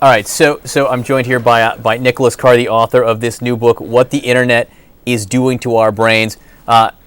All right, so I'm joined here by Nicholas Carr, the author of this new book, What the Internet is Doing to Our Brains.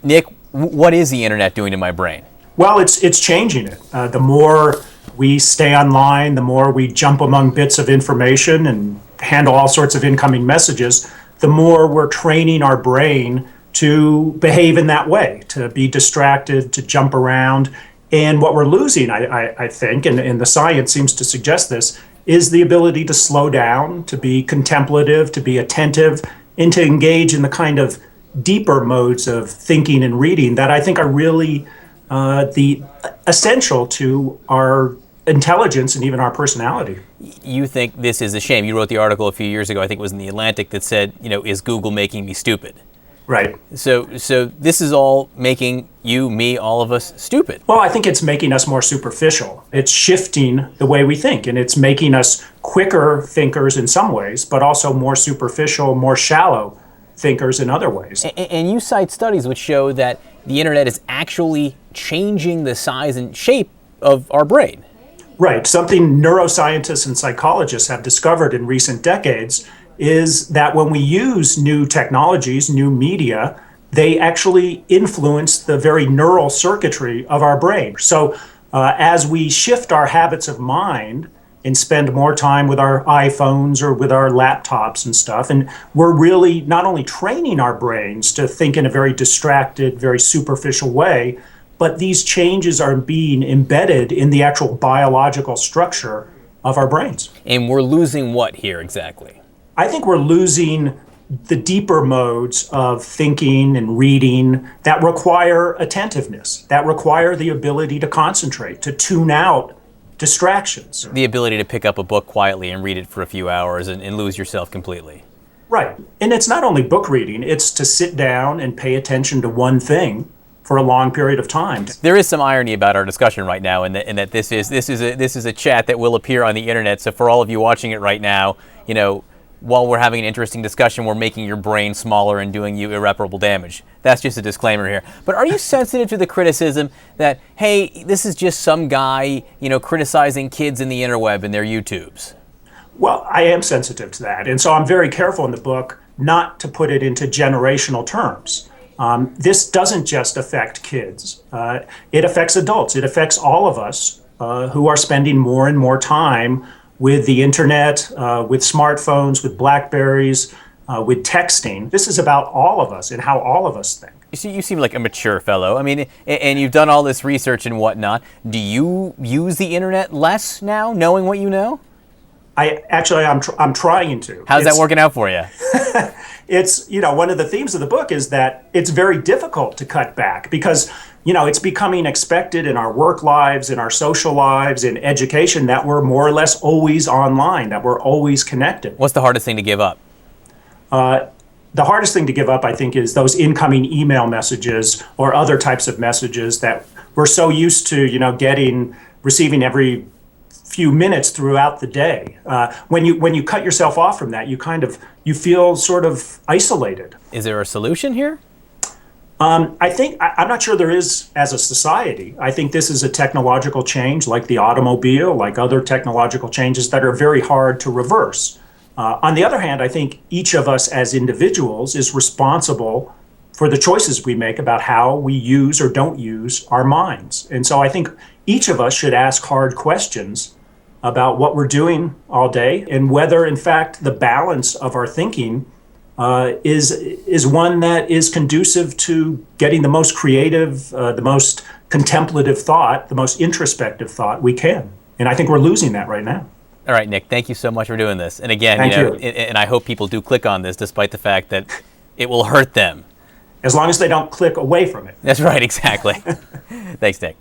Nick, what is the internet doing to my brain? Well, it's changing it. The more we stay online, the more we jump among bits of information and handle all sorts of incoming messages, the more we're training our brain to behave in that way, to be distracted, to jump around. And what we're losing, I think, and the science seems to suggest this, is the ability to slow down, to be contemplative, to be attentive, and to engage in the kind of deeper modes of thinking and reading that I think are really the essential to our intelligence and even our personality. You think this is a shame. You wrote the article a few years ago, I think it was in The Atlantic, that said, is Google making me stupid? Right. So this is all making you, me, all of us stupid. Well, I think it's making us more superficial. It's shifting the way we think, and it's making us quicker thinkers in some ways, but also more superficial, more shallow thinkers in other ways. And you cite studies which show that the internet is actually changing the size and shape of our brain. Right. Something neuroscientists and psychologists have discovered in recent decades is that when we use new technologies, new media, they actually influence the very neural circuitry of our brain. So as we shift our habits of mind and spend more time with our iPhones or with our laptops and stuff, and we're really not only training our brains to think in a very distracted, very superficial way, but these changes are being embedded in the actual biological structure of our brains. And we're losing what here exactly? I think we're losing the deeper modes of thinking and reading that require attentiveness, that require the ability to concentrate, to tune out distractions. The ability to pick up a book quietly and read it for a few hours and lose yourself completely. Right. And it's not only book reading, it's to sit down and pay attention to one thing for a long period of time. There is some irony about our discussion right now in that this is a chat that will appear on the internet. So for all of you watching it right now, while we're having an interesting discussion, we're making your brain smaller and doing you irreparable damage. That's just a disclaimer here. But are you sensitive to the criticism that, hey, this is just some guy, criticizing kids in the interweb and their YouTubes? Well, I am sensitive to that. And so I'm very careful in the book not to put it into generational terms. This doesn't just affect kids. It affects adults. It affects all of us who are spending more and more time with the internet, with smartphones, with BlackBerries, with texting. This is about all of us and how all of us think. You seem like a mature fellow. I mean, and you've done all this research and whatnot. Do you use the internet less now, knowing what you know? I'm trying to. How's that working out for you? It's, one of the themes of the book is that it's very difficult to cut back because, it's becoming expected in our work lives, in our social lives, in education that we're more or less always online, that we're always connected. What's the hardest thing to give up? The hardest thing to give up, I think, is those incoming email messages or other types of messages that we're so used to, receiving every few minutes throughout the day. When you cut yourself off from that, you feel sort of isolated. Is there a solution here? I'm not sure there is as a society. I think this is a technological change like the automobile, like other technological changes that are very hard to reverse. On the other hand, I think each of us as individuals is responsible for the choices we make about how we use or don't use our minds. And so I think each of us should ask hard questions about what we're doing all day and whether, in fact, the balance of our thinking is one that is conducive to getting the most creative, the most contemplative thought, the most introspective thought we can. And I think we're losing that right now. All right, Nick, thank you so much for doing this. And again, Thank you. And I hope people do click on this despite the fact that it will hurt them. As long as they don't click away from it. That's right, exactly. Thanks, Nick.